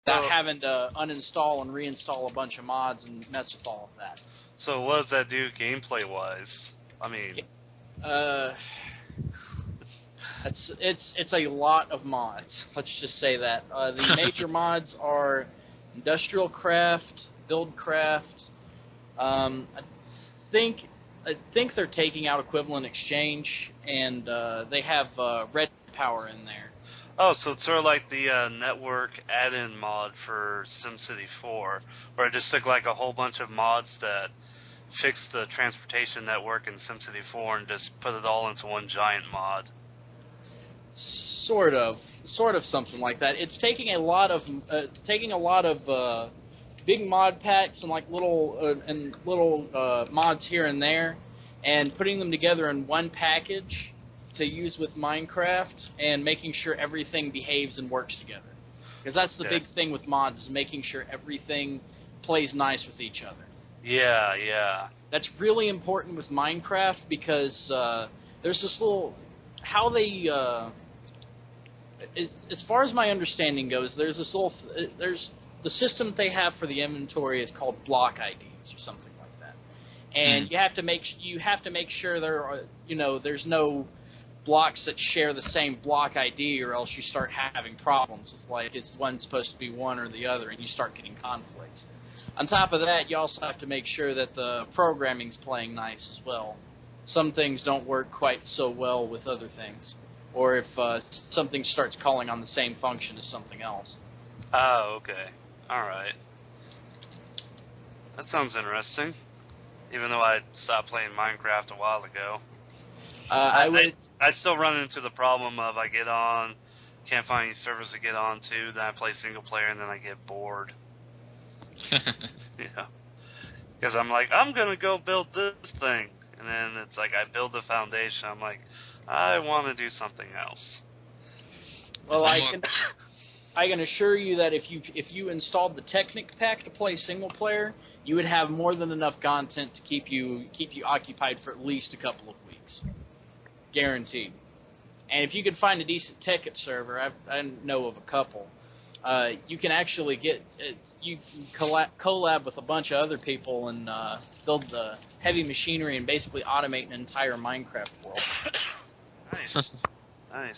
without having to uninstall and reinstall a bunch of mods and mess with all of that. So what does that do gameplay-wise? I mean... It's a lot of mods. Let's just say that. The major mods are Industrial Craft, Build Craft. I think they're taking out Equivalent Exchange, and they have Red Power in there. Oh, so it's sort of like the network add-in mod for SimCity 4, where it just took like a whole bunch of mods that fixed the transportation network in SimCity 4 and just put it all into one giant mod. Sort of something like that. It's taking a lot of big mod packs and like little mods here and there, and putting them together in one package to use with Minecraft, and making sure everything behaves and works together. Because that's the big thing with mods, is making sure everything plays nice with each other. Yeah. That's really important with Minecraft, because there's this little... How they... as far as my understanding goes, there's this little... There's the system that they have for the inventory is called block IDs or something like that. And you have to make sure there are, there's no blocks that share the same block ID, or else you start having problems with, like, is one supposed to be one or the other, and you start getting conflicts. On top of that, you also have to make sure that the programming's playing nice as well. Some things don't work quite so well with other things, or if something starts calling on the same function as something else. Oh, okay. All right. That sounds interesting. Even though I stopped playing Minecraft a while ago. I still run into the problem of I get on, can't find any servers to get on to, then I play single player, and then I get bored. Because I'm like, I'm going to go build this thing. And then it's like I build the foundation. I'm like, I want to do something else. Well, I can assure you that if you installed the Technic pack to play single player, you would have more than enough content to keep you occupied for at least a couple of weeks, guaranteed. And if you could find a decent Tekkit server, I know of a couple. You can actually collab with a bunch of other people and build the heavy machinery and basically automate an entire Minecraft world. Nice.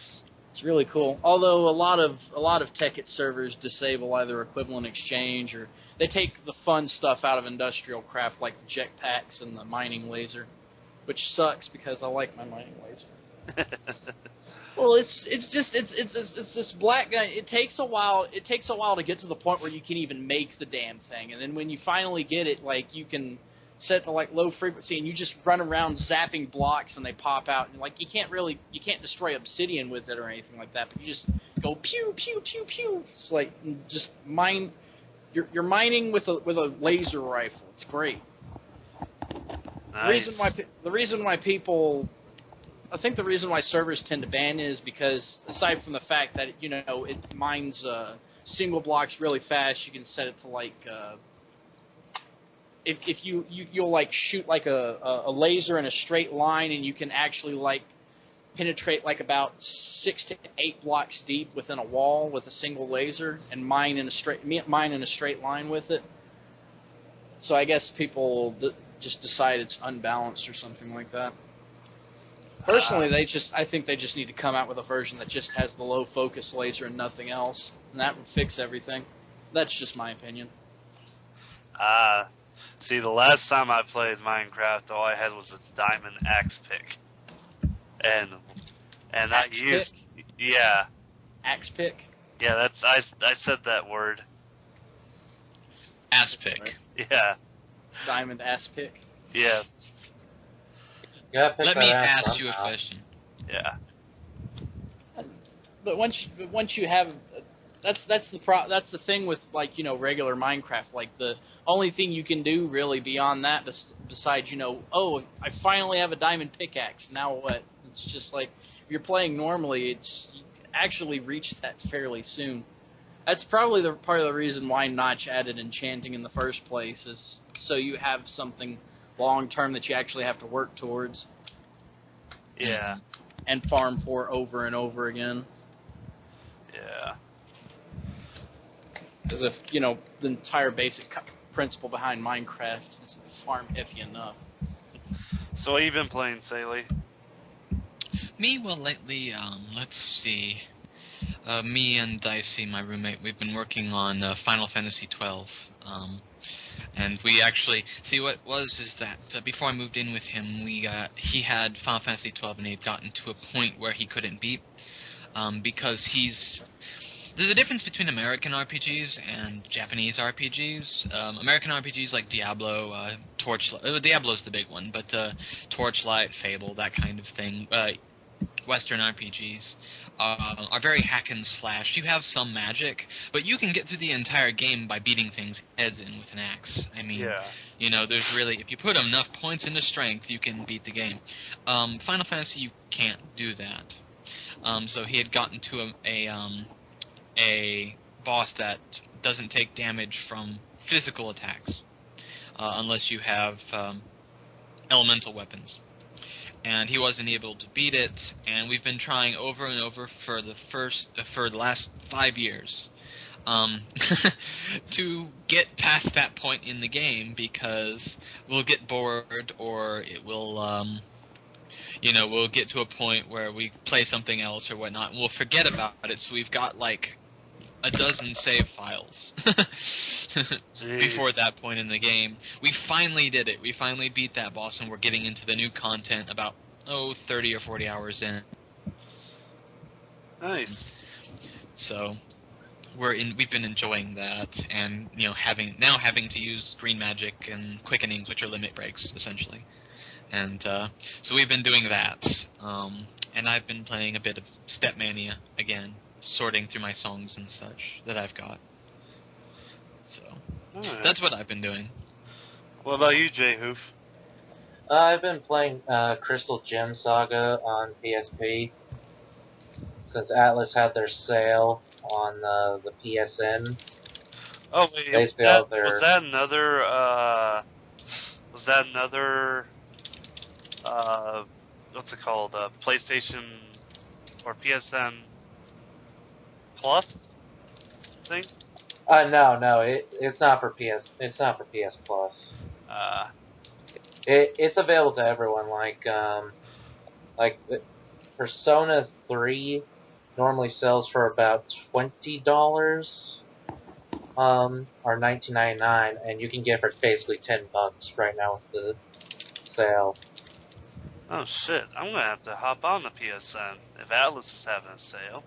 It's really cool. Although a lot of Tekkit servers disable either Equivalent Exchange, or they take the fun stuff out of Industrial Craft, like the jetpacks and the mining laser, which sucks because I like my mining laser. Well, it's this black guy. It takes a while to get to the point where you can even make the damn thing, and then when you finally get it, like, you can set it to like low frequency, and you just run around zapping blocks, and they pop out, and like you can't destroy obsidian with it or anything like that, but you just go pew pew pew pew. It's like just mine. You're mining with a laser rifle. It's great. Nice. The reason why people. I think the reason why servers tend to ban it is because, aside from the fact that it mines single blocks really fast, you can set it to like if you'll like shoot like a laser in a straight line, and you can actually like penetrate like about 6 to 8 blocks deep within a wall with a single laser and mine in a straight line with it. So I guess people just decide it's unbalanced or something like that. Personally, I think they just need to come out with a version that just has the low focus laser and nothing else, and that would fix everything. That's just my opinion. See, the last time I played Minecraft, all I had was a diamond axe pick, and I used axe pick. Yeah, I said that word. Ass pick. Right. Yeah. Diamond ass pick. Yes. Let me ask you a question. Yeah. But once you have, that's the thing with regular Minecraft. Like the only thing you can do really beyond that, besides I finally have a diamond pickaxe. Now what? It's just like if you're playing normally, you actually reach that fairly soon. That's probably the part of the reason why Notch added enchanting in the first place, is so you have something long term that you actually have to work towards. Yeah. And farm for over and over again. Yeah. Because if, you know, the entire basic principle behind Minecraft is farm iffy enough. So what have you been playing, Saley? Me, well, lately, let's see. Me and Dicey, my roommate, we've been working on Final Fantasy XII. And we actually, see what it was is that before I moved in with him, he had Final Fantasy XII and he had gotten to a point where he couldn't beat, because there's a difference between American RPGs and Japanese RPGs. American RPGs like Diablo, Torchlight, Diablo's the big one, but Torchlight, Fable, that kind of thing, Western RPGs are very hack and slash. You have some magic, but you can get through the entire game by beating things heads in with an axe. I mean, you know, there's really, if you put enough points into strength, you can beat the game. Final Fantasy, you can't do that. So he had gotten to a boss that doesn't take damage from physical attacks, unless you have elemental weapons. And he wasn't able to beat it, and we've been trying over and over for the last 5 years to get past that point in the game, because we'll get bored, or it will, we'll get to a point where we play something else or whatnot, and we'll forget about it. So we've got like a dozen save files before that point in the game. We finally did it. We finally beat that boss, and we're getting into the new content about 30 or 40 hours in. Nice. So we've been enjoying that, and having to use green magic and quickenings, which are limit breaks essentially. And so we've been doing that. And I've been playing a bit of Stepmania again, sorting through my songs and such that I've got. So that's what I've been doing. What about you, Jay Hoof? I've been playing Crystal Gem Saga on PSP since Atlas had their sale on the PSN. Oh wait, Basically was that another what's it called? PlayStation or PSN Plus thing? No, it's not for PS. It's not for PS Plus. It's available to everyone. Like Persona 3 normally sells for about $20, or $19.99, and you can get it for basically $10 right now with the sale. Oh shit! I'm gonna have to hop on the PSN if Atlas is having a sale.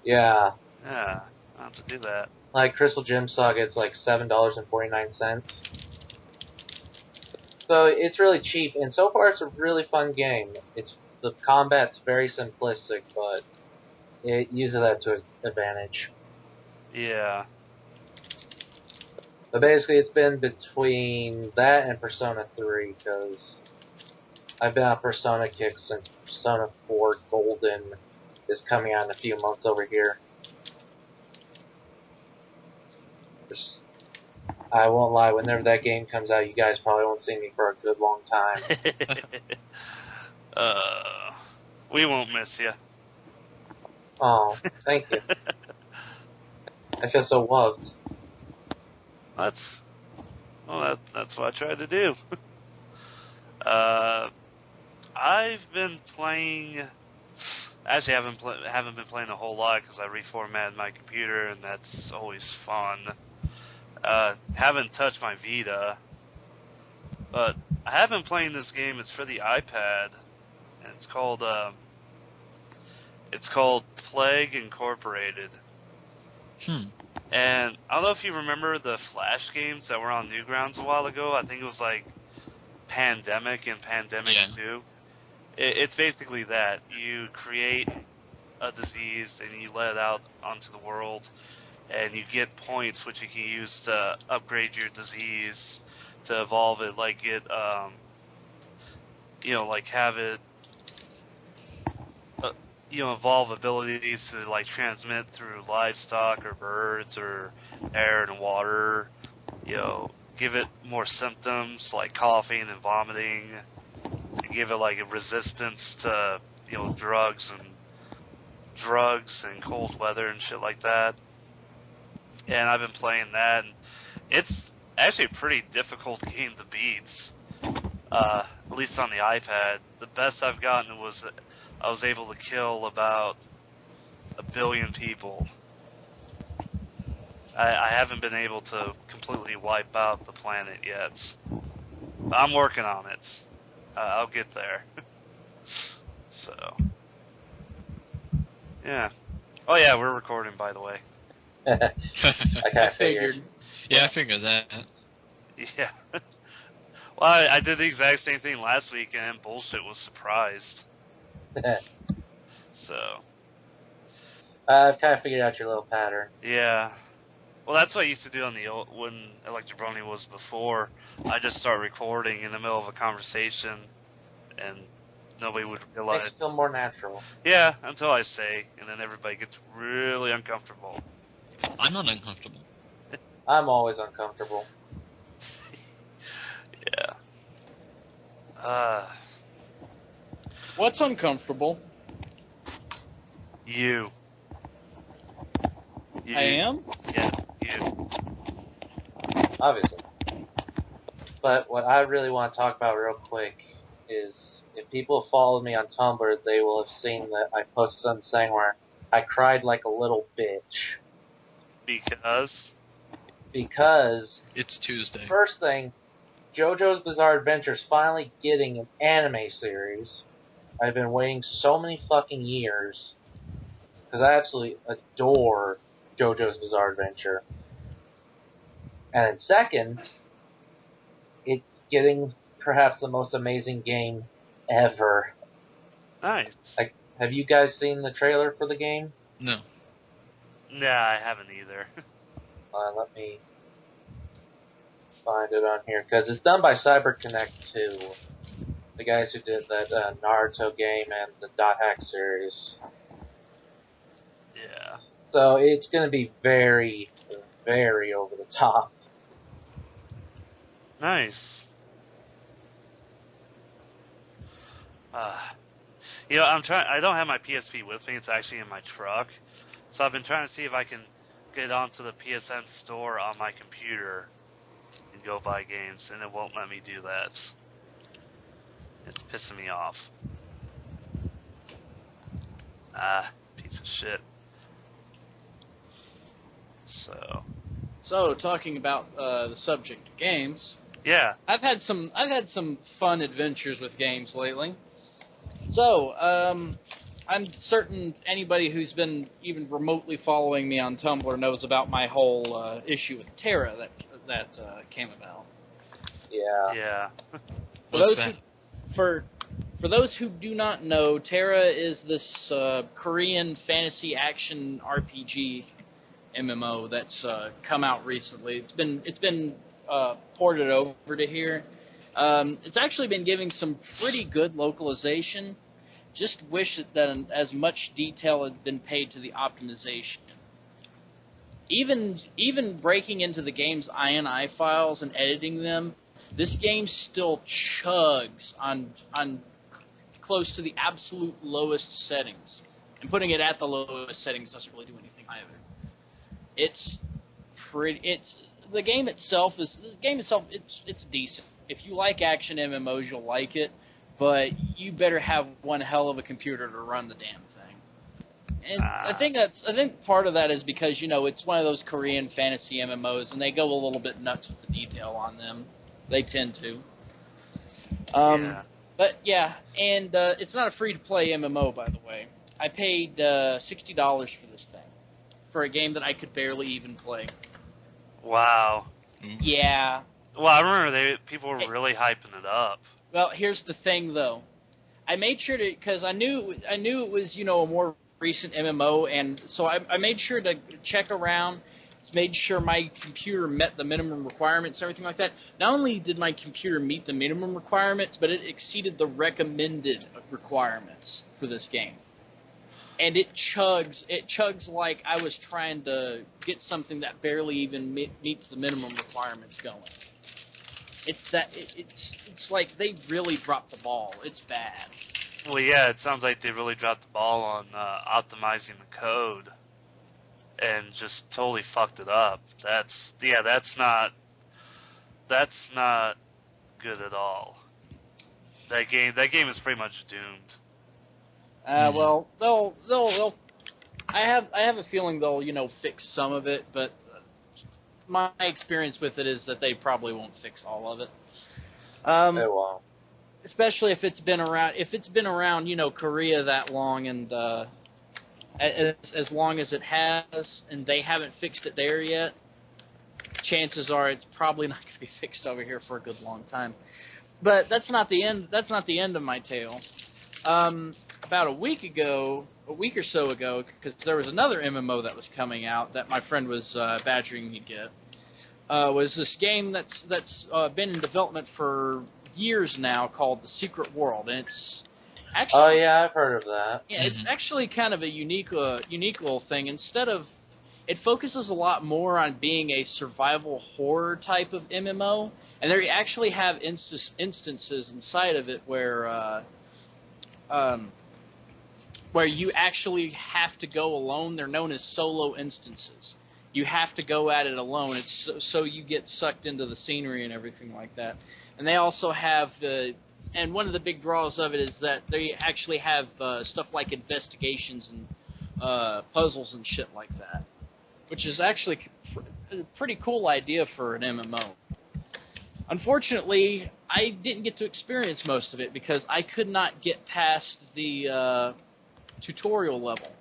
Yeah. Yeah, I'll have to do that. Like Crystal Gem Saga, it's like $7.49. So it's really cheap, and so far it's a really fun game. The combat's very simplistic, but it uses that to its advantage. Yeah. But basically, it's been between that and Persona 3, because I've been on Persona kick since Persona 4 Golden is coming out in a few months over here. I won't lie, whenever that game comes out, you guys probably won't see me for a good long time. We won't miss you. Oh, thank you. I feel so loved. That's what I tried to do. I've been playing. Actually, I haven't been playing a whole lot because I reformatted my computer, and that's always fun. Haven't touched my Vita, but I have been playing this game. It's for the iPad, and it's called Plague Incorporated. And I don't know if you remember the Flash games that were on Newgrounds a while ago. I think it was like Pandemic and Pandemic 2. It's basically that. You create a disease and you let it out onto the world, and you get points which you can use to upgrade your disease, to evolve it, like it, like have it, evolve abilities to like transmit through livestock or birds or air and water, give it more symptoms like coughing and vomiting, and give it like a resistance to, drugs and cold weather and shit like that. Yeah, and I've been playing that. And it's actually a pretty difficult game to beat, at least on the iPad. The best I've gotten was I was able to kill about 1 billion people. I haven't been able to completely wipe out the planet yet. I'm working on it. I'll get there. So, yeah. Oh yeah, we're recording, by the way. I kind of figured. Yeah, I figured that. Yeah. Well, I did the exact same thing last week, and bullshit was surprised. So. I've kind of figured out your little pattern. Yeah. Well, that's what I used to do on the old, when Electric Brony was before. I just start recording in the middle of a conversation, and nobody would realize. Makes it feel more natural. Yeah, until I say, and then everybody gets really uncomfortable. I'm not uncomfortable. I'm always uncomfortable. Yeah. What's uncomfortable? You. I am? Yeah, you. Obviously. But what I really want to talk about real quick is, if people follow me on Tumblr, they will have seen that I posted something saying where I cried like a little bitch. Because it's Tuesday. First thing, JoJo's Bizarre Adventure's finally getting an anime series. I've been waiting so many fucking years, because I absolutely adore JoJo's Bizarre Adventure. And then second, it's getting perhaps the most amazing game ever. Nice. Like, have you guys seen the trailer for the game? No. Nah, I haven't either. Let me find it on here, because it's done by CyberConnect 2. The guys who did that Naruto game and the Dot Hack series. Yeah. So it's going to be very, very over the top. Nice. I'm trying. I don't have my PSP with me. It's actually in my truck. So I've been trying to see if I can get onto the PSN store on my computer and go buy games, and it won't let me do that. It's pissing me off. Piece of shit. So talking about the subject of games. Yeah. I've had some fun adventures with games lately. So, I'm certain anybody who's been even remotely following me on Tumblr knows about my whole issue with Terra that came about. Yeah. Yeah. For those who do not know, Terra is this Korean fantasy action RPG MMO that's come out recently. It's been ported over to here. It's actually been giving some pretty good localization. Just wish that as much detail had been paid to the optimization. Even breaking into the game's INI files and editing them, this game still chugs on close to the absolute lowest settings. And putting it at the lowest settings doesn't really do anything either. The game itself is decent. If you like action MMOs, you'll like it, but you better have one hell of a computer to run the damn thing. And I think part of that is because it's one of those Korean fantasy MMOs, and they go a little bit nuts with the detail on them. They tend to. Yeah. But yeah, and it's not a free-to-play MMO, by the way. I paid $60 for this thing, for a game that I could barely even play. Wow. Yeah. Well, I remember people were really hyping it up. Well, here's the thing, though. I made sure to, because I knew it was, a more recent MMO, and so I made sure to check around, made sure my computer met the minimum requirements and everything like that. Not only did my computer meet the minimum requirements, but it exceeded the recommended requirements for this game. And it chugs like I was trying to get something that barely even meets the minimum requirements going. It's like they really dropped the ball. It's bad. Well, yeah, it sounds like they really dropped the ball on optimizing the code. and just totally fucked it up. That's not good at all. That game is pretty much doomed. Well, they'll. I have a feeling they'll fix some of it, but my experience with it is that they probably won't fix all of it. They won't. Especially if it's been around. If it's been around, Korea that long, and as long as it has, and they haven't fixed it there yet, chances are it's probably not going to be fixed over here for a good long time. But that's not the end. That's not the end of my tale. About a week or so ago, because there was another MMO that was coming out that my friend was badgering me to get. Was this game that's been in development for years now called The Secret World, and it's actually. Oh yeah, I've heard of that. Yeah, it's actually kind of a unique little thing. It focuses a lot more on being a survival horror type of MMO, and they actually have instances inside of it where you actually have to go alone. They're known as solo instances. You have to go at it alone. It's so you get sucked into the scenery and everything like that. And they also have and one of the big draws of it is that they actually have stuff like investigations and puzzles and shit like that, which is actually a pretty cool idea for an MMO. Unfortunately, I didn't get to experience most of it because I could not get past the tutorial level.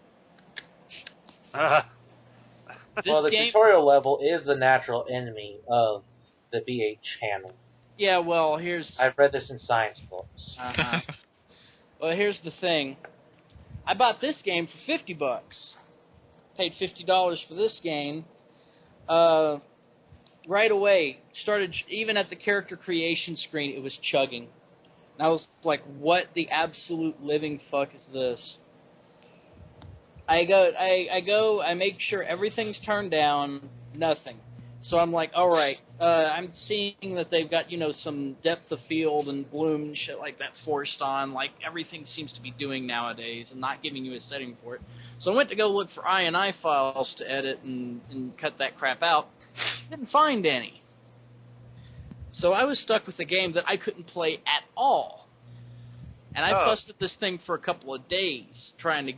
Well, the tutorial level is the natural enemy of the BH channel. Yeah, well, I've read this in science books. Uh-huh. Well, here's the thing. I bought this game for $50. Paid $50 for this game. Right away, started even at the character creation screen, it was chugging. And I was like, what the absolute living fuck is this? I make sure everything's turned down, nothing. So I'm like, all right, I'm seeing that they've got, some depth of field and bloom and shit like that forced on, like everything seems to be doing nowadays, and not giving you a setting for it. So I went to go look for INI files to edit and cut that crap out. Didn't find any. So I was stuck with a game that I couldn't play at all. And I fussed with this thing for a couple of days trying to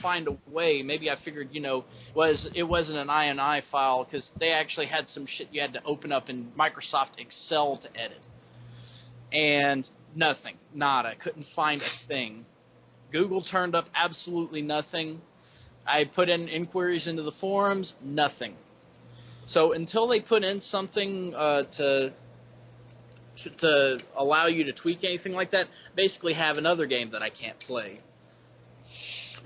find a way. Maybe I figured, it wasn't an INI file because they actually had some shit you had to open up in Microsoft Excel to edit. And nothing. Nada. Couldn't find a thing. Google turned up absolutely nothing. I put in inquiries into the forums, nothing. So until they put in something to allow you to tweak anything like that, basically have another game that I can't play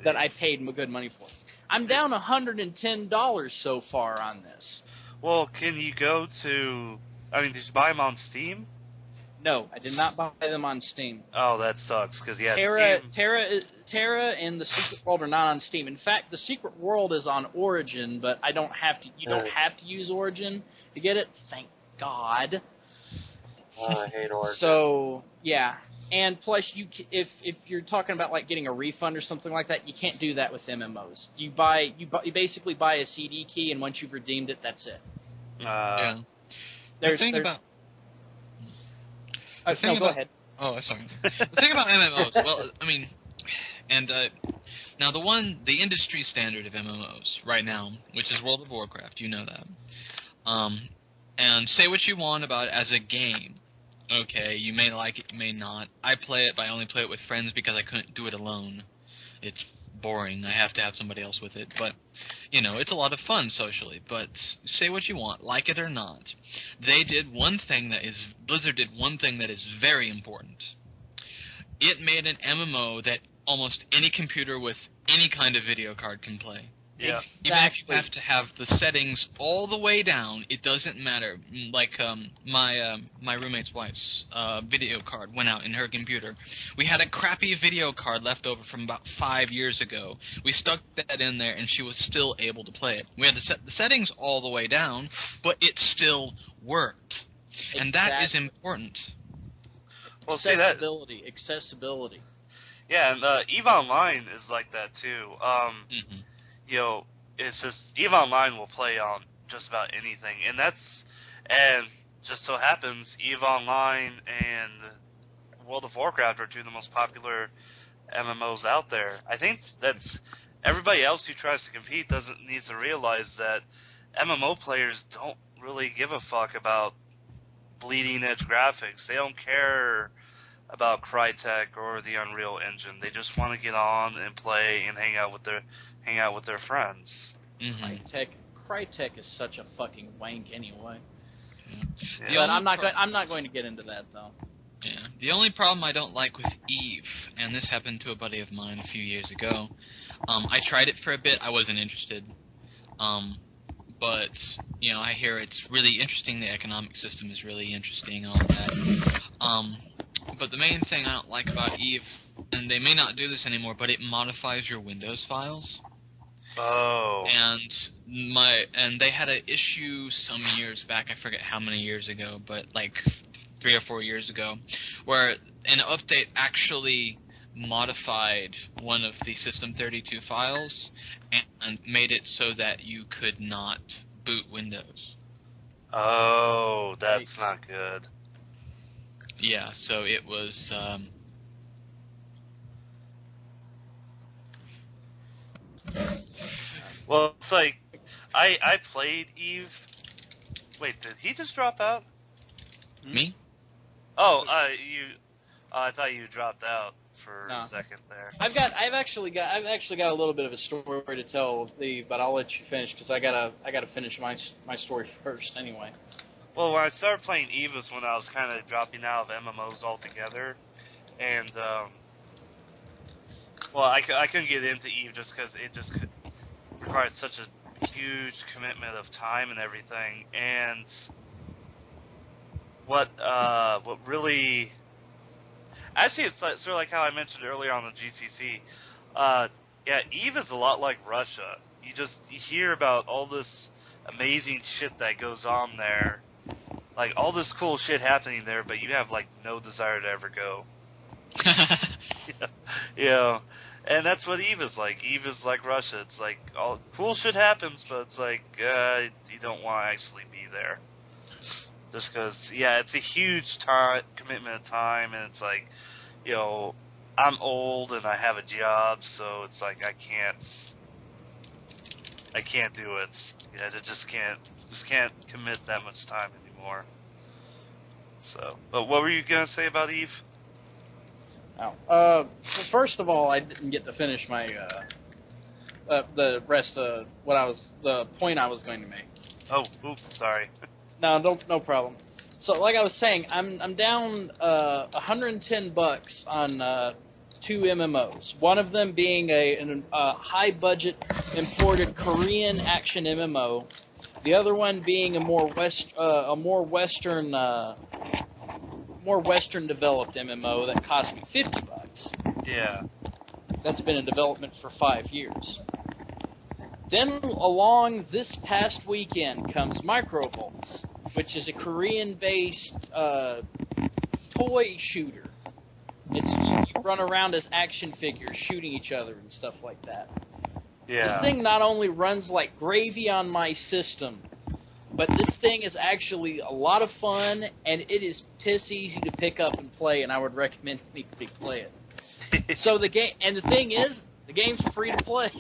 that I paid good money for. I'm down $110 so far on this. Well, can you go to... did you buy them on Steam? No, I did not buy them on Steam. Oh, that sucks, because, Steam... Terra and The Secret World are not on Steam. In fact, The Secret World is on Origin, but I don't have to... You don't have to use Origin to get it. Thank God. Oh, I hate Origin. So, yeah. And plus, if you're talking about like getting a refund or something like that, you can't do that with MMOs. You basically buy a CD key, and once you've redeemed it, that's it. Yeah. The thing about go ahead. Oh, sorry. The thing about MMOs, well, now the industry standard of MMOs right now, which is World of Warcraft, you know that. And say what you want about it as a game. Okay, you may like it, you may not. I play it, but I only play it with friends because I couldn't do it alone. It's boring. I have to have somebody else with it. But, it's a lot of fun socially. But say what you want, like it or not. Blizzard did one thing that is very important. It made an MMO that almost any computer with any kind of video card can play. Yeah. Even if you have to have the settings all the way down, it doesn't matter. Like my roommate's wife's video card went out in her computer. We had a crappy video card left over from about 5 years ago. We stuck that in there, and she was still able to play it. We had to set the settings all the way down, but it still worked. Exactly. And that is important. Well, Accessibility. Yeah, and EVE Online is like that too. it's just EVE Online will play on just about anything, and just so happens EVE Online and World of Warcraft are two of the most popular MMOs out there. I think that's everybody else who tries to compete needs to realize that MMO players don't really give a fuck about bleeding edge graphics. They don't care about Crytek or the Unreal Engine. They just want to get on and play and hang out with their friends. Mm-hmm. Crytek is such a fucking wank anyway. Yeah. But I'm not going to get into that though. Yeah. The only problem I don't like with EVE, and this happened to a buddy of mine a few years ago. I tried it for a bit. I wasn't interested. But I hear it's really interesting. The economic system is really interesting. All that. But the main thing I don't like about EVE, and they may not do this anymore, but it modifies your Windows files. Oh. And they had an issue some years back. I forget how many years ago, but like 3 or 4 years ago, where an update actually modified one of the System32 files and made it so that you could not boot Windows. Oh, that's not good. Yeah, so it was... Well, it's like, I played EVE... Wait, did he just drop out? Me? Oh, I thought you dropped out for a second there. I've actually got a little bit of a story to tell, but I'll let you finish because I gotta finish my story first anyway. Well, when I started playing EVE was when I was kind of dropping out of MMOs altogether, and I couldn't get into EVE just because it just required such a huge commitment of time and everything. And what really, actually, it's sort of like how I mentioned earlier on the GCC. EVE is a lot like Russia. You hear about all this amazing shit that goes on there. Like, all this cool shit happening there, but you have, like, no desire to ever go. And that's what EVE is like. EVE is like Russia. It's like, all cool shit happens, but it's like, you don't want to actually be there. Just because, it's a huge commitment of time, and it's like, I'm old and I have a job, so it's like, I can't do it. I just can't commit that much time anymore. So, but what were you gonna say about EVE? Well, first of all, I didn't get to finish my the rest of the point I was going to make. Oh, oops, sorry. No problem. So, like I was saying, I'm down $110 on 2 MMOs. One of them being a high budget imported Korean action MMO. The other one being a more Western developed MMO that cost me $50. Yeah. That's been in development for 5 years. Then along this past weekend comes Microvolts, which is a Korean-based toy shooter. You run around as action figures shooting each other and stuff like that. Yeah. This thing not only runs like gravy on my system, but this thing is actually a lot of fun, and it is piss easy to pick up and play, and I would recommend anybody play it. So the thing is, the game's free to play.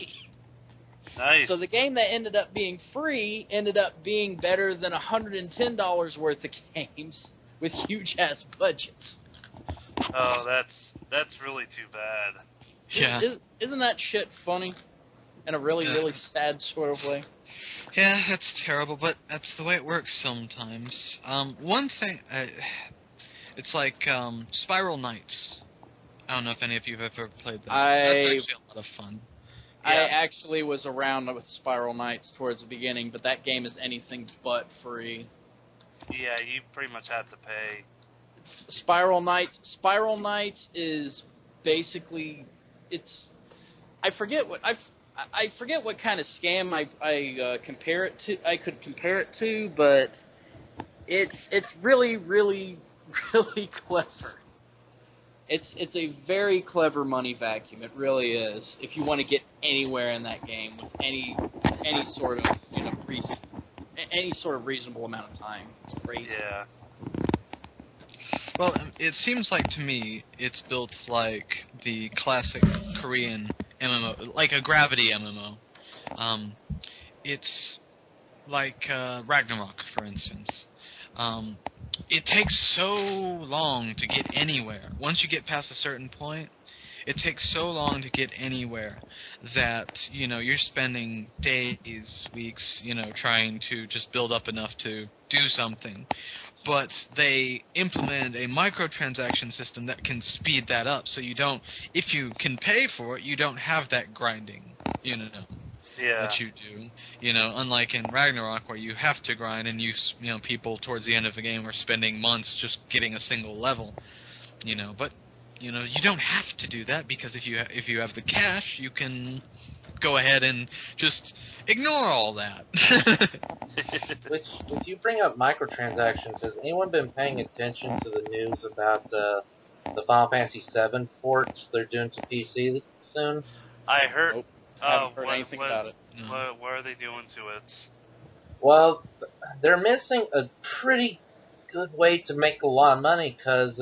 Nice. So the game that ended up being free ended up being better than $110 worth of games with huge-ass budgets. Oh, that's really too bad. Yeah. Isn't that shit funny? In a really, really sad sort of way. Yeah, that's terrible, but that's the way it works sometimes. One thing, it's like Spiral Knights. I don't know if any of you have ever played that. That's actually a lot of fun. I actually was around with Spiral Knights towards the beginning, but that game is anything but free. Yeah, you pretty much have to pay. Spiral Knights is basically I forget what kind of scam I compare it to. I could compare it to, but it's really, really, really clever. It's a very clever money vacuum. It really is. If you want to get anywhere in that game with any sort of any sort of reasonable amount of time. It's crazy. Yeah. Well, it seems like to me it's built like the classic Korean MMO, like a Gravity MMO. It's like Ragnarok, for instance. It takes so long to get anywhere. Once you get past a certain point, it takes so long to get anywhere that, you're spending days, weeks, trying to just build up enough to do something. But they implemented a microtransaction system that can speed that up, so you don't, if you can pay for it, you don't have that grinding, Yeah. that you do. Unlike in Ragnarok where you have to grind and people towards the end of the game are spending months just getting a single level, but you don't have to do that, because if you have the cash, you can go ahead and just ignore all that. Which, if you bring up microtransactions, has anyone been paying attention to the news about the Final Fantasy VII ports they're doing to PC soon? I heard. Nope. I haven't heard anything about it. What are they doing to it? Well, they're missing a pretty good way to make a lot of money, because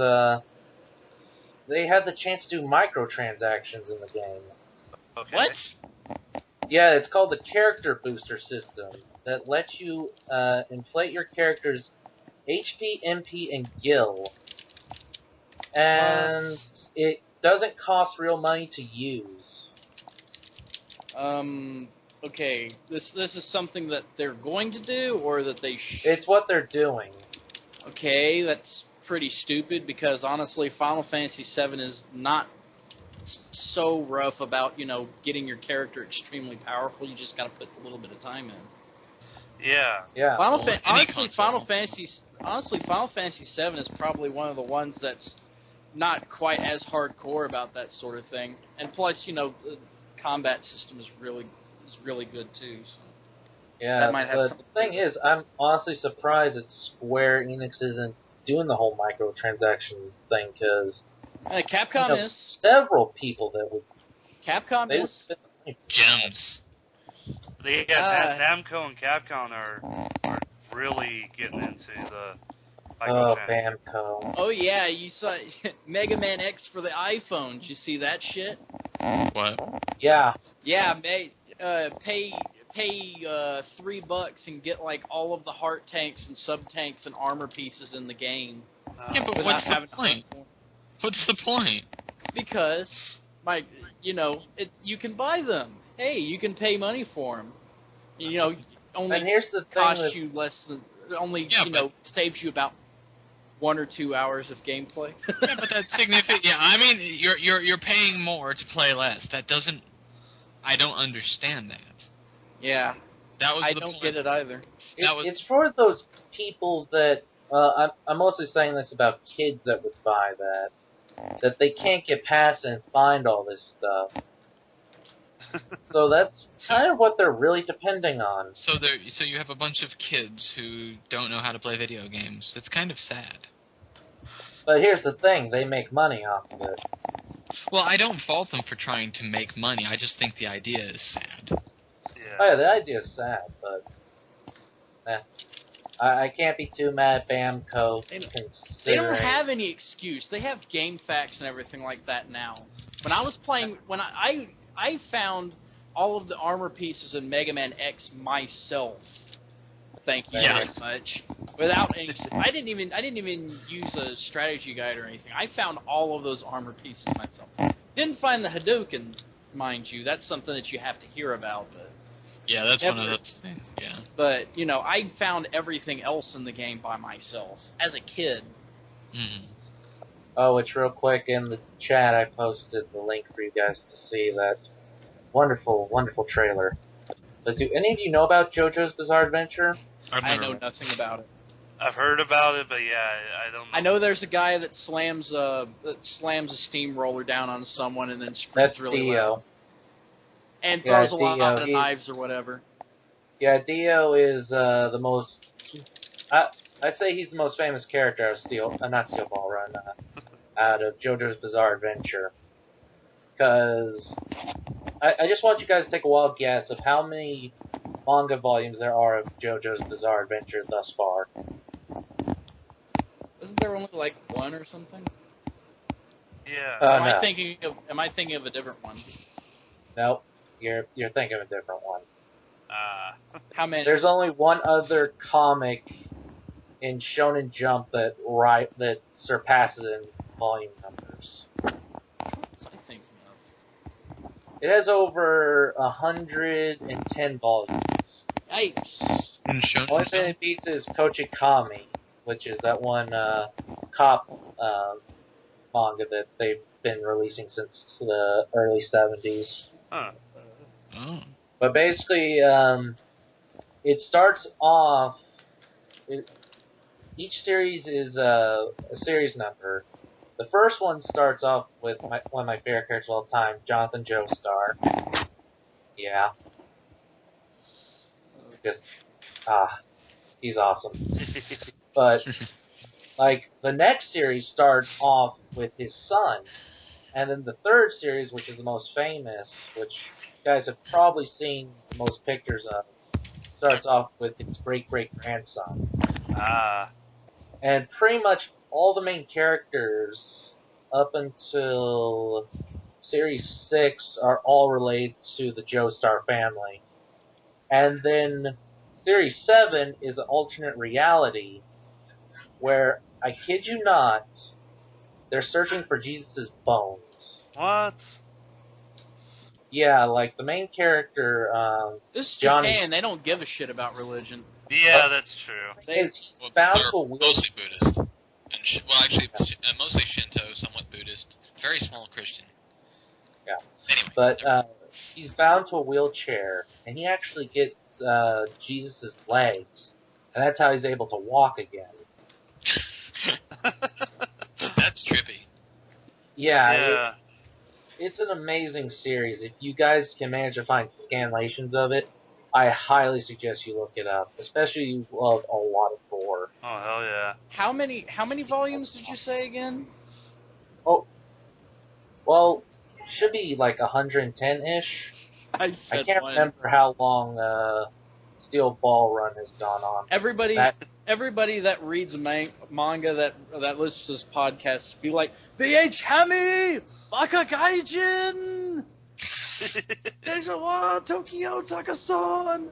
they have the chance to do microtransactions in the game. Okay. What? Yeah, it's called the Character Booster System, that lets you inflate your character's HP, MP, and gil. And it doesn't cost real money to use. Okay, this is something that they're going to do, or that they It's what they're doing. Okay, that's pretty stupid, because honestly, Final Fantasy VII is not so rough about, getting your character extremely powerful. You just got to put a little bit of time in. Yeah. Final Fantasy VII is probably one of the ones that's not quite as hardcore about that sort of thing. And plus, the combat system is really good too. So. Yeah, That might have but something the thing is, I'm honestly surprised that Square Enix isn't doing the whole microtransaction thing, because Capcom is. Several people that would. Capcom They is. would Gems. Namco and Capcom are really getting into the Oh, microtransactions. Bamco. Oh yeah, you saw Mega Man X for the iPhone. Did you see that shit? What? Yeah. Yeah, pay $3 and get like all of the heart tanks and sub tanks and armor pieces in the game. Yeah, but without what's having the point? What's the point? Because you can buy them. Hey, you can pay money for them. Only And here's the thing costs with, you less than saves you about 1 or 2 hours of gameplay. Yeah, but that's significant. Yeah, I mean, you're paying more to play less. That doesn't. I don't understand that. Yeah, That was I the don't point. get it either. it's for those people that I'm mostly saying this about kids that would buy that they can't get past and find all this stuff. So that's kind of what they're really depending on. So you have a bunch of kids who don't know how to play video games. It's kind of sad. But here's the thing, they make money off of it. Well, I don't fault them for trying to make money. I just think the idea is sad. Yeah. Oh yeah, the idea is sad, but I can't be too mad at Bamco. They don't have any excuse. They have game facts and everything like that now. When I was playing, I found all of the armor pieces in Mega Man X myself. Thank you very much. Without any, I didn't even use a strategy guide or anything. I found all of those armor pieces myself. Didn't find the Hadouken, mind you. That's something that you have to hear about, but. Yeah, that's one of those things. Yeah. But I found everything else in the game by myself as a kid. Mm-hmm. Oh, it's real quick in the chat. I posted the link for you guys to see that wonderful, wonderful trailer. But do any of you know about JoJo's Bizarre Adventure? I know nothing about it. I've heard about it, but yeah, I don't know. I know there's a guy that slams a steamroller down on someone and then screams That's really Dio. loud. And throws a lot Dio, of knives or whatever. Yeah, Dio is the most. I'd say he's the most famous character out of not Steel Ball Run, out of JoJo's Bizarre Adventure. Because I just want you guys to take a wild guess of how many manga volumes there are of JoJo's Bizarre Adventure thus far. Isn't there only like one or something? Yeah. Am No. I thinking of a different one? Nope, you're thinking of a different one. How many? There's only one other comic in Shonen Jump that surpasses in volume numbers. What was I thinking of? It has over 110 volumes. Yikes! And shown Only thing it beats is Kochikami, which is that one cop manga that they've been releasing since the early 70s. Huh. Oh. But basically, it starts off. Each series is a series number. The first one starts off with one of my favorite characters of all time, Jonathan Joestar. Yeah. Just, he's awesome. But, like, the next series starts off with his son. And then the third series, which is the most famous, which you guys have probably seen the most pictures of, starts off with his great-great-grandson. And pretty much all the main characters up until Series 6 are all related to the Joestar family. And then Series 7 is an alternate reality where, I kid you not, they're searching for Jesus' bones. What? Yeah, like the main character, This is Johnny- Japan. They don't give a shit about religion. Yeah, that's true. he's Well, bound they're to a wheel. mostly Buddhist. And actually, mostly Shinto, somewhat Buddhist, very small Christian. Yeah. Anyway. But he's bound to a wheelchair, and he actually gets Jesus' legs, and that's how he's able to walk again. That's trippy. Yeah. It's an amazing series. If you guys can manage to find scanlations of it, I highly suggest you look it up, especially if you love a lot of gore. Oh, hell yeah. How many volumes did you say again? Oh, well, should be like 110-ish. I I can't remember how long Steel Ball Run has gone on. Everybody that reads manga that listens to this podcast be like, BH Hammy! Baka Gaijin! Deja wa Tokyo Takasan!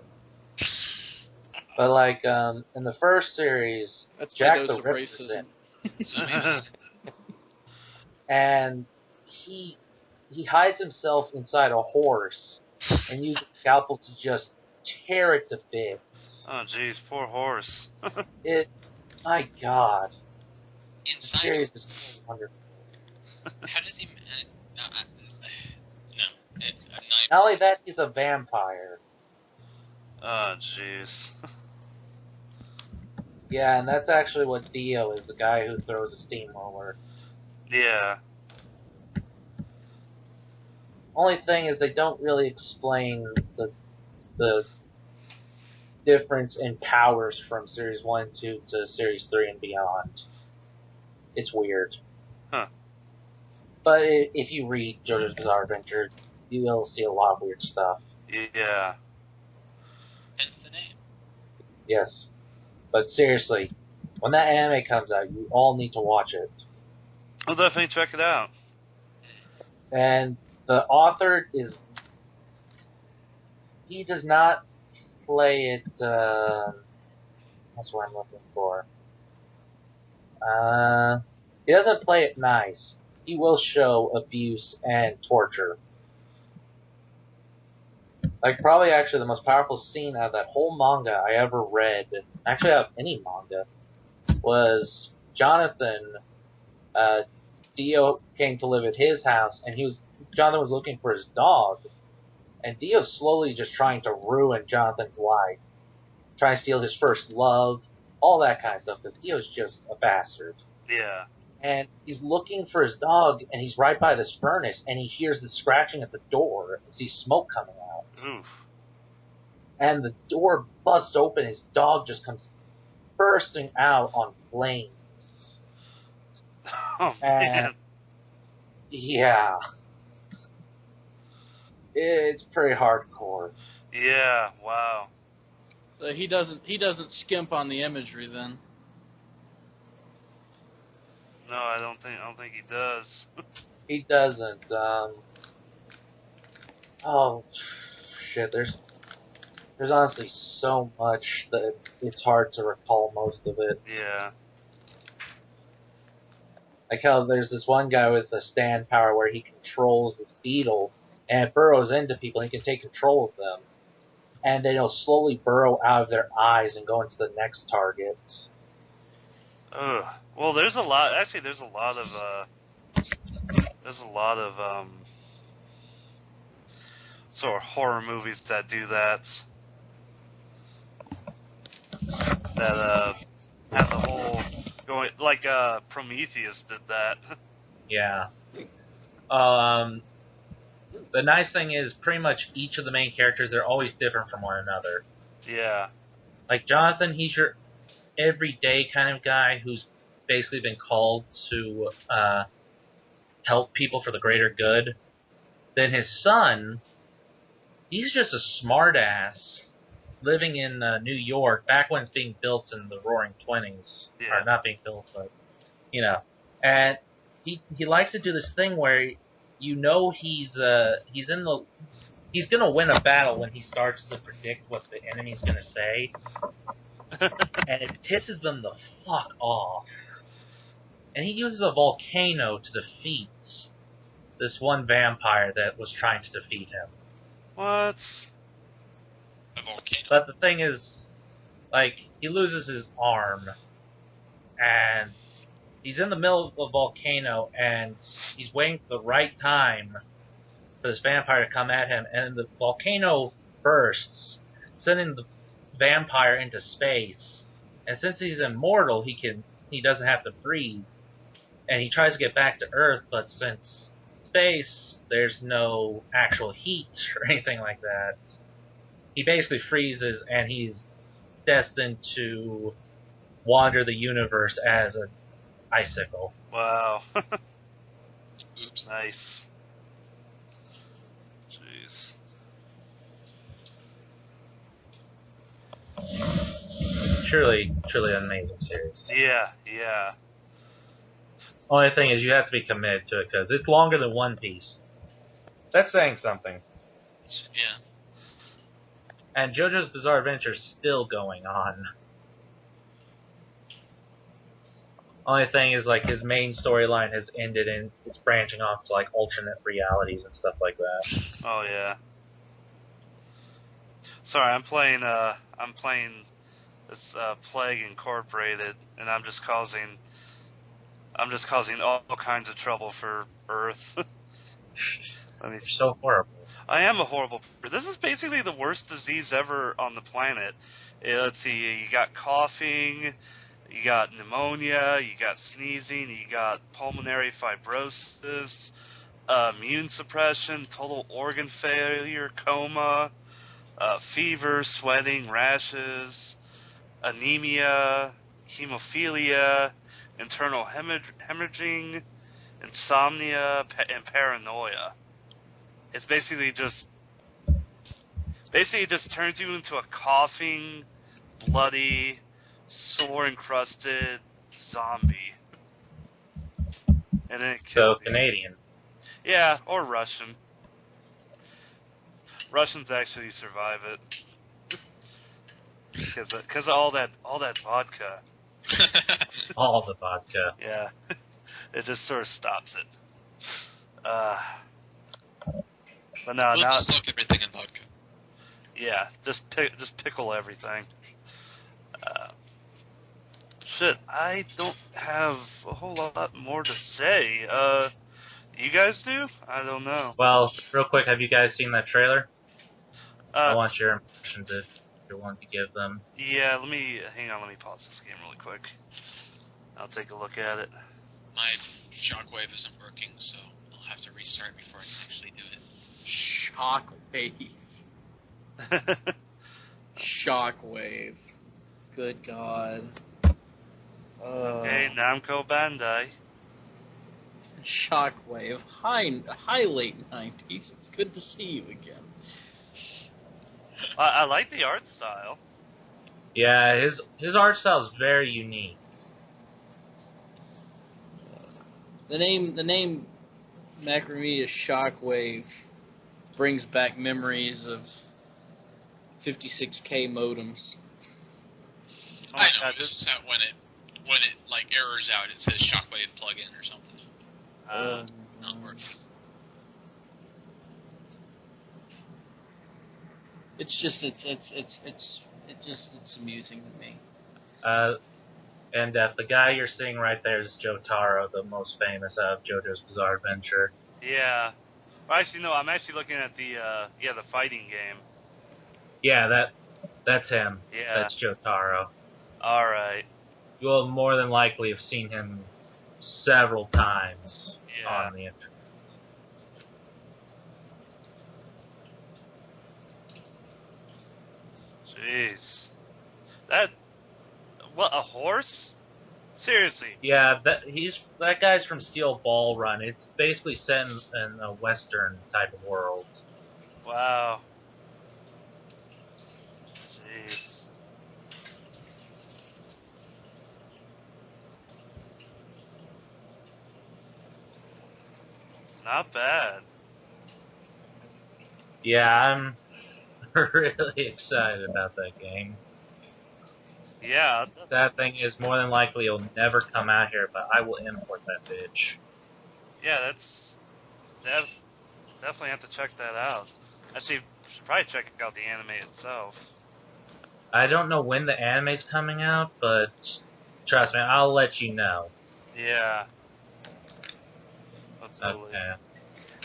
But like in the first series, That's Jack my the dose of Ripper's racism. in, and he hides himself inside a horse and uses a scalpel to just tear it to bits. Oh, jeez, poor horse. My God, the Inside. series is wonderful. How does he? No. Not only that, he's a vampire. Oh, jeez. Yeah, and that's actually what Dio is, the guy who throws a steamroller. Yeah. Only thing is they don't really explain the difference in powers from Series 1 and 2 to Series 3 and beyond. It's weird. Huh. But if you read JoJo's Bizarre Adventure, you'll see a lot of weird stuff. Yeah. Hence the name. Yes. But seriously, when that anime comes out, you all need to watch it. I'll definitely check it out. And the author he does not play it, that's what I'm looking for. He doesn't play it nice. He will show abuse and torture. Like, probably actually the most powerful scene out of that whole manga I ever read, actually out of any manga, was Jonathan, Dio came to live at his house, and Jonathan was looking for his dog, and Dio's slowly just trying to ruin Jonathan's life. Trying to steal his first love, all that kind of stuff, because Dio's just a bastard. Yeah. And he's looking for his dog, and he's right by this furnace, and he hears the scratching at the door, and sees smoke coming out. Oof. And the door busts open, his dog just comes bursting out on flames. Oh, man. And, yeah. It's pretty hardcore. Yeah, wow. So he doesn't skimp on the imagery then. No, I don't think he does. He doesn't. Oh, shit. There's honestly so much that it's hard to recall most of it. Yeah. Like how there's this one guy with a stand power where he controls this beetle and it burrows into people and he can take control of them. And then he'll slowly burrow out of their eyes and go into the next target. Ugh. Well, there's a lot. Actually, there's a lot of sort of horror movies that do that. That have the whole going like Prometheus did that. Yeah. The nice thing is pretty much each of the main characters, they're always different from one another. Yeah. Like Jonathan, he's your everyday kind of guy who's basically been called to help people for the greater good. Then his son, he's just a smartass living in New York in when it's being built in the Roaring '20s. Yeah. Or not being built, but, And he likes to do this thing where he's gonna win a battle when he starts to predict what the enemy's gonna say. And it pisses them the fuck off. And he uses a volcano to defeat this one vampire that was trying to defeat him. What? A volcano. But the thing is, like, he loses his arm, and he's in the middle of a volcano, and he's waiting for the right time for this vampire to come at him, and the volcano bursts, sending the vampire into space. And since he's immortal, he doesn't have to breathe, and he tries to get back to Earth, but since space, there's no actual heat or anything like that. He basically freezes, and he's destined to wander the universe as an icicle. Wow. Oops. Nice. Jeez. Truly an amazing series. Yeah. Only thing is, you have to be committed to it because it's longer than One Piece. That's saying something. Yeah. And JoJo's Bizarre Adventure is still going on. Only thing is, like, his main storyline has ended and it's branching off to, like, alternate realities and stuff like that. Oh yeah. Sorry, I'm playing this Plague Incorporated, and I'm just causing all kinds of trouble for Earth. You're so horrible. I am a horrible. This is basically the worst disease ever on the planet. Let's see, you got coughing, you got pneumonia, you got sneezing, you got pulmonary fibrosis, immune suppression, total organ failure, coma, fever, sweating, rashes, anemia, hemophilia, internal hemorrhaging, insomnia, and paranoia. It's basically just turns you into a coughing, bloody, sore-encrusted zombie. And then it kills you. Canadian. Yeah, or Russian. Russians actually survive it. Because of all that vodka. All the vodka. Yeah. It just sort of stops it. But no, We'll now just soak everything in vodka. yeah, just pickle everything. Shit, I don't have a whole lot more to say. You guys do? I don't know. Well, real quick, have you guys seen that trailer? I want your impressions if you're willing to give them. Yeah, hang on, let me pause this game really quick. I'll take a look at it. My shockwave isn't working, so I'll have to restart before I can actually do it. Shockwave. Shockwave. Good God. Okay, Namco Bandai. Shockwave. Hi, late 90s. It's good to see you again. I like the art style. Yeah, his art style is very unique. The name Macromedia Shockwave brings back memories of 56K modems. I know. It's just that when it like errors out, it says Shockwave plugin or something. Not working. It's amusing to me. And the guy you're seeing right there is Joe Taro, the most famous out of JoJo's Bizarre Adventure. Yeah. Well, actually, no. I'm actually looking at the fighting game. Yeah, that's him. Yeah. That's Joe Taro. All right. You will more than likely have seen him several times on the internet. Jeez. What, a horse? Seriously? Yeah, that guy's from Steel Ball Run. It's basically set in a Western type of world. Wow. Jeez. Not bad. Yeah, I'm really excited about that game. Yeah. That thing is more than likely it'll never come out here, but I will import that bitch. Yeah, that's definitely have to check that out. Actually, should probably check out the anime itself. I don't know when the anime's coming out, but trust me, I'll let you know. Yeah. Absolutely. Okay.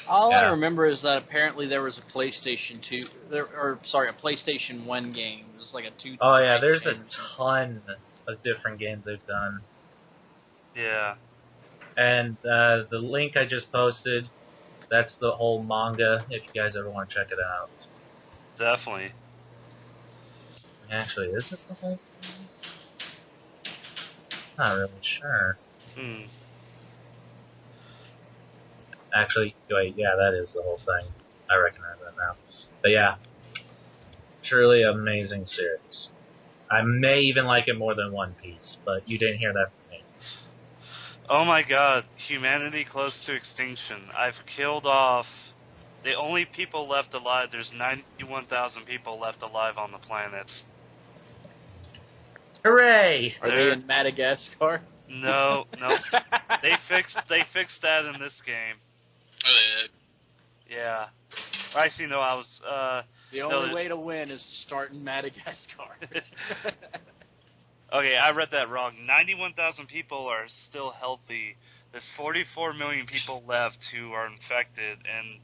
All I remember is that apparently there was a PlayStation 2, a PlayStation 1 game. It was like a 2. Oh yeah, there's a ton of different games they've done. Yeah. And the link I just posted, that's the whole manga, if you guys ever want to check it out. Definitely. Actually, is it the whole thing? Not really sure. Actually, wait, yeah, that is the whole thing. I recognize that now. But yeah, truly amazing series. I may even like it more than One Piece, but you didn't hear that from me. Oh my god, humanity close to extinction. I've killed off the only people left alive. There's 91,000 people left alive on the planet. Hooray! Are they in Madagascar? No. They fixed that in this game. Yeah. Actually, no, I was... the only way to win is to start in Madagascar. Okay, I read that wrong. 91,000 people are still healthy. There's 44 million people left who are infected, and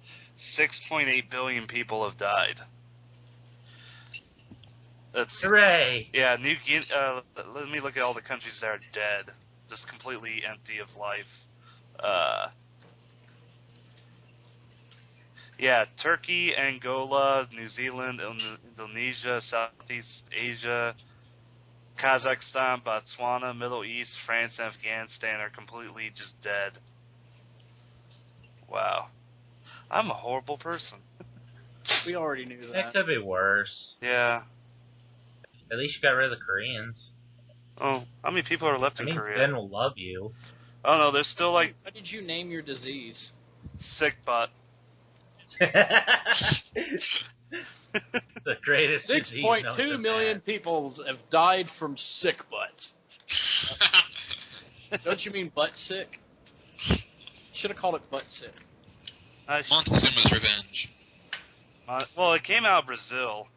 6.8 billion people have died. Hooray! Yeah, New Guinea... let me look at all the countries that are dead. Just completely empty of life. Yeah, Turkey, Angola, New Zealand, Indonesia, Southeast Asia, Kazakhstan, Botswana, Middle East, France, and Afghanistan are completely just dead. Wow. I'm a horrible person. We already knew that. It could be worse. Yeah. At least you got rid of the Koreans. Oh, how many people are left in Korea? Ben will love you. Oh no, there's still like... What did you name your disease? Sick butt. The greatest 6.2 million people have died from sick butt. Don't you mean butt sick? Should have called it butt sick. Montezuma's Revenge. Well, it came out of Brazil.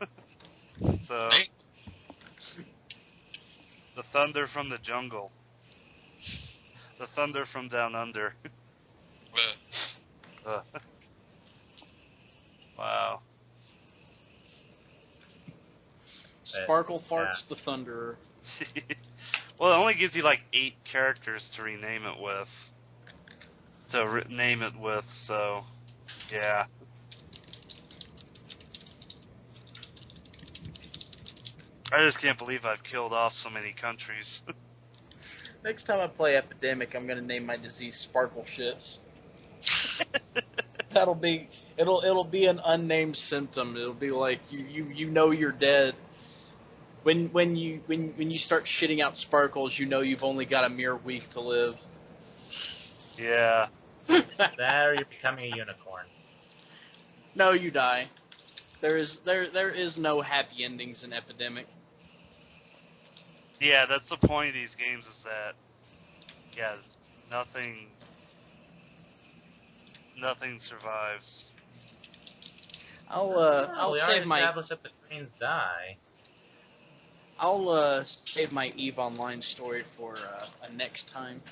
So... Right? The thunder from the jungle. The thunder from down under. Wow. Sparkle Farts the Thunderer. Well, it only gives you like 8 characters to rename it with. Name it with, so... Yeah. I just can't believe I've killed off so many countries. Next time I play Epidemic, I'm gonna name my disease Sparkle Shits. It'll be an unnamed symptom. It'll be like you know you're dead when you start shitting out sparkles, you know you've only got a mere week to live. Yeah. That or you're becoming a unicorn. No, you die. There is no happy endings in Epidemic. Yeah, that's the point of these games is that, yeah, nothing survives. I'll we save already my established that the queens die. I'll save my EVE Online story for a next time.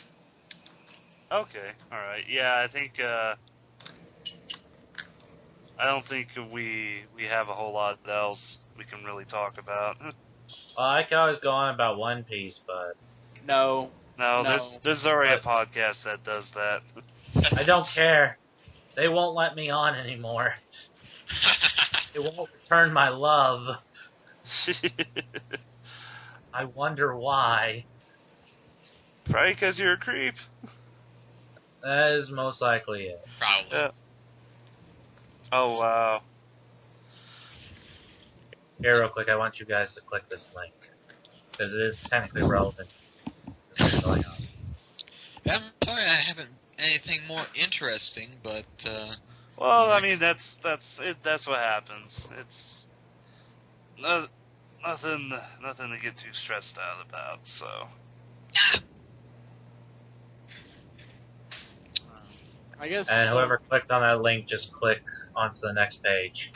Okay, alright. Yeah, I think, I don't think we have a whole lot else we can really talk about. Well, I could always go on about One Piece, but... No. There's already a podcast that does that. I don't care. They won't let me on anymore. It won't return my love. I wonder why. Probably because you're a creep. That is most likely it. Probably. Yeah. Oh, wow. Here, real quick, I want you guys to click this link. Because it is technically relevant to what's going on. I'm sorry I haven't anything more interesting, but... Well, I mean, that's what happens. It's nothing to get too stressed out about, so... I guess. And whoever clicked on that link, just click onto the next page.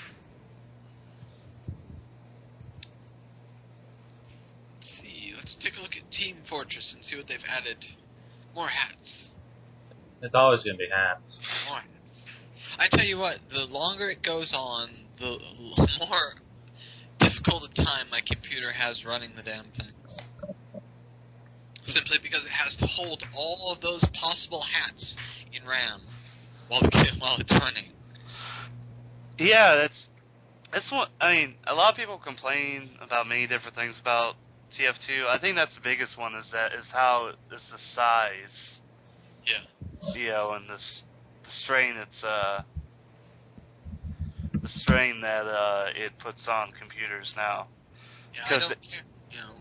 Let's see. Let's take a look at Team Fortress and see what they've added. More hats. It's always going to be hats. More hats. I tell you what, the longer it goes on, the more difficult a time my computer has running the damn thing. Simply because it has to hold all of those possible hats in RAM while it's running. Yeah, that's what I mean. A lot of people complain about many different things about TF2. I think that's the biggest one is how it's the size. Yeah. You know, and the strain the strain that it puts on computers now. Yeah, I don't care. You know.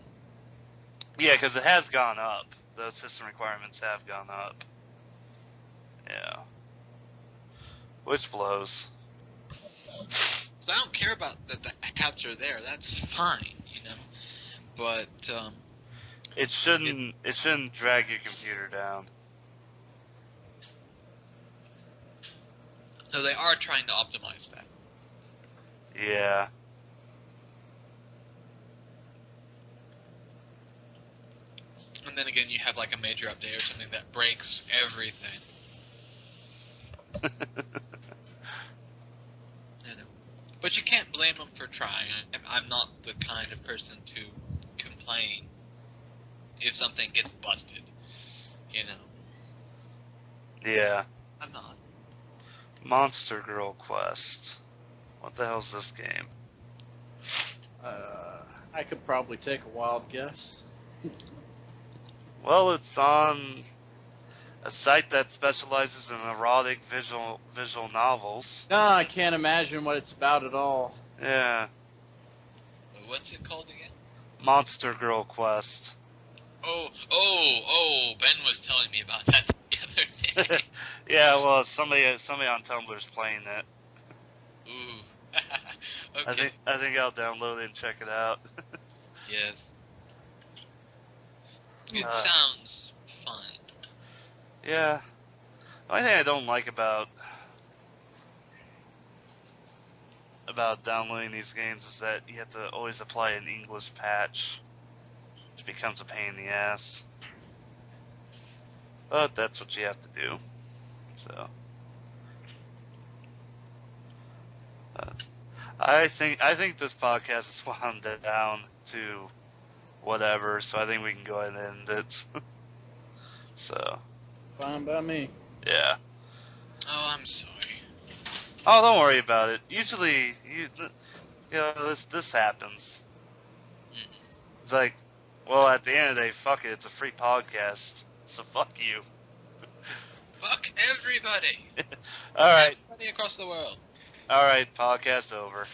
Yeah, because it has gone up. The system requirements have gone up. Yeah. Which blows. So I don't care about that the hats are there. That's fine, you know. But it shouldn't drag your computer down. So they are trying to optimize that. Yeah. And then again, you have like a major update or something that breaks everything. You know. But you can't blame them for trying. I'm not the kind of person to complain if something gets busted. You know. Yeah. I'm not. Monster Girl Quest. What the hell's this game? I could probably take a wild guess. Well, it's on a site that specializes in erotic visual novels. No, I can't imagine what it's about at all. Yeah. What's it called again? Monster Girl Quest. Oh, Ben was telling me about that the other day. Yeah, well, somebody on Tumblr's playing it. Ooh. Okay. I think I'll download it and check it out. Yes. It sounds fun. Yeah. The only thing I don't like about downloading these games is that you have to always apply an English patch, which becomes a pain in the ass. But that's what you have to do. So, I think this podcast is wound down to whatever, so I think we can go ahead and end it. So, Fine by me. yeah. Oh, I'm sorry. Oh, don't worry about it. Usually, you know, this happens. It's like, well, at the end of the day, fuck it, it's a free podcast, so fuck you. Fuck everybody. All right. Everybody across the world. All right, podcast over.